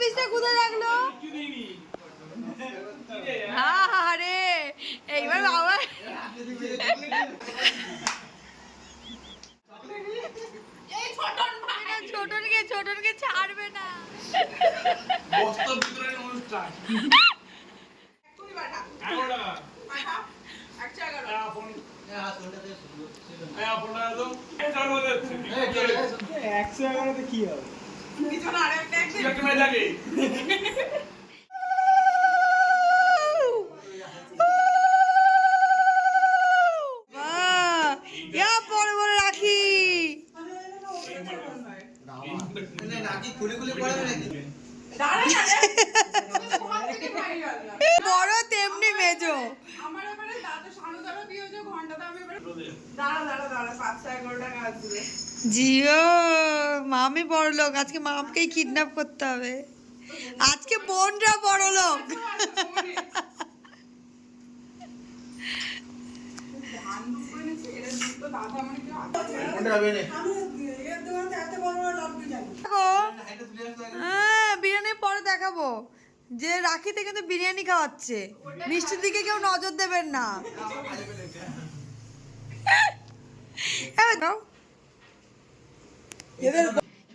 পিসটা কোথায় রাখলো? আরে এইবার বাবা ছোটনকে ছাড়বে না। কি হবে? বড় বড় রাখি বড় তেমনি মেজো। জিও মামি বড় লোক, আজকে মামকেই কিডন্যাপ করতে হবে। আজকে বোনরা বড় লোক। বিরিয়ানি পরে দেখাবো যে রাখিতে কিন্তু বিরিয়ানি খাওয়াচ্ছে। মিষ্টির দিকে কেউ নজর দেবেন না।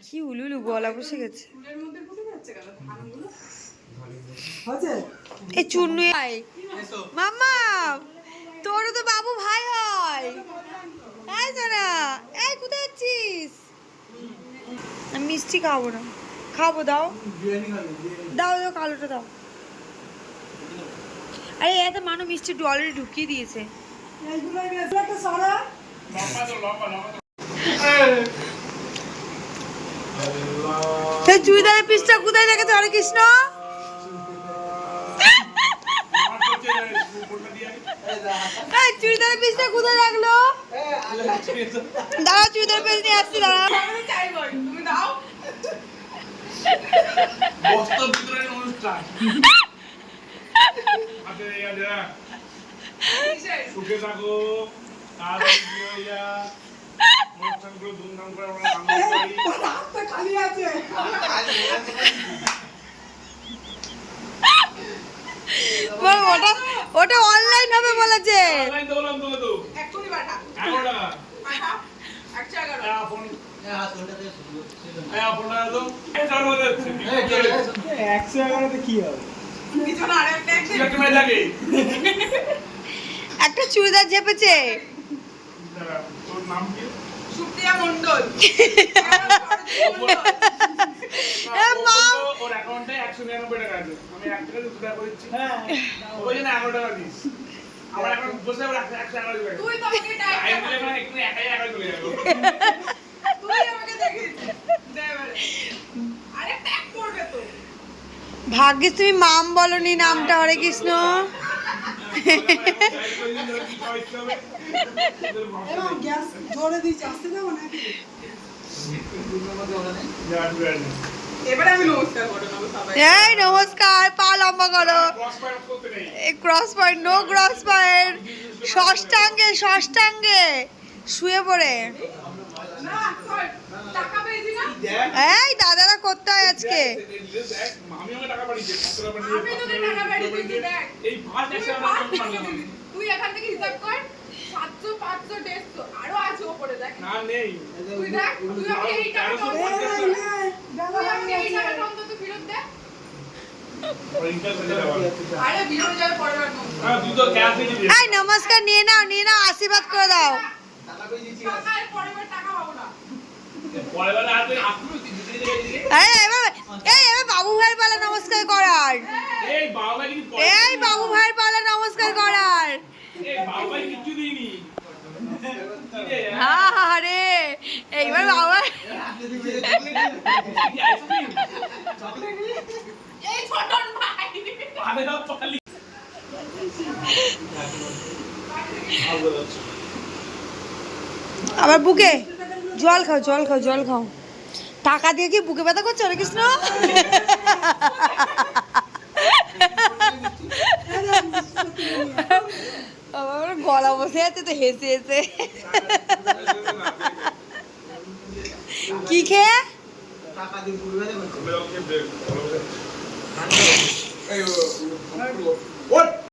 কি উলুলু গলা বসে গেছে। এই চুন্নু মামা তোর তো বাবু ভাই হয়। এই তোরা এই কোথায় যাচ্ছিস? মিষ্টি খাবো না, খাবো দাও দাও দাও কালোটা দাও। আরে এত মানুষ মিষ্টি অলরেডি ঢুকিয়ে দিয়েছে। চুড়িদারের পিসটা কোথায় রেখেছে? হরে কৃষ্ণ চুড়িদারের পিসটা কোথায় রাখলো? দাঁড়া চুড়িদারের পিস নিয়ে আসছি। দাঁড়া সুখে থাকো, অনুষ্ঠান করে ধুমধাম করে ওটা অনলাইন হবে বলেছে। একটা চুড়িদার চেপেছে। তোর নাম কি? সুপ্রিয়া মণ্ডল। ওর অ্যাকাউন্টে 199 টাকা আছে। আমি 1 টাকা 2 টাকা করেছি। হ্যাঁ ওই জন্য 11 টাকা দিস। আমার এখন বসে আবার 111 টাকা। তুই তো আমাকে টাইপ আই দিলে মানে একটু একাই একাই চলে যাবো। তুই আমাকে দেখিস দে এবারে। আরে ট্যাগ করবে তো। ভাগ্যিস তুমি মাম বলনি নামটা। হরে কৃষ্ণ গ্যাস জোরে দিচ্ছি, আসতে দেবো নাকি? এবারে আমি নমস্কার করে নেবো সবাই। এই নমস্কার, পা লম্বা করো। Cross point, no cross point. ষষ্ঠাঙ্গে ষষ্ঠাঙ্গে শুয়ে পড়ে। না টাকা পেয়েছি না। এই দাদারা করতে হয় আজকে। আমি ওকে টাকা পাঠিয়েছি। আমি তোকে টাকা পাঠিয়েছি দেখ। এই ফার্স্ট অ্যাকশন আমরা পারলাম। তুই এখান থেকে হিসাব কর 700 500 150 আরো আছে উপরে দেখ। না নেই। তুই দেখ তুই আমাকে এই টাকা কম তুই আমাকে এই টাকা কম তো ফেরত দে। আরে বিরোধ যাবে পরের বার নমস্কার। হ্যাঁ তুই তো ক্যাশ দিয়ে দিবি। এই নমস্কার নিয়ে নাও, নিয়ে নাও, আশীর্বাদ করে দাও। টাকা পরের বার টাকা পাবো না। পরের বার আর তুই আপনি দিতে দিবি। এবার বাবু ভাইয়ের পালা নমস্কার করার। এই বাবা কি এই বাবু ভাইয়ের পালা নমস্কার করার। এই বাবা কিছু দিইনি। রে এইবার বাবা এই ছোটন ভাই আরে না পালি। আবার বুকে জল খাও, জল খাও, জল খাও। টাকা দিয়ে কি বুকে ব্যথা করছে? হরে কৃষ্ণ আমার গলা বসে আছে তো হেসে হেসে। কি খেয়ে টাকা দিয়ে ঘুরবে দেখো আমরা যখন খেয়ে ভালো করে এই ওঠ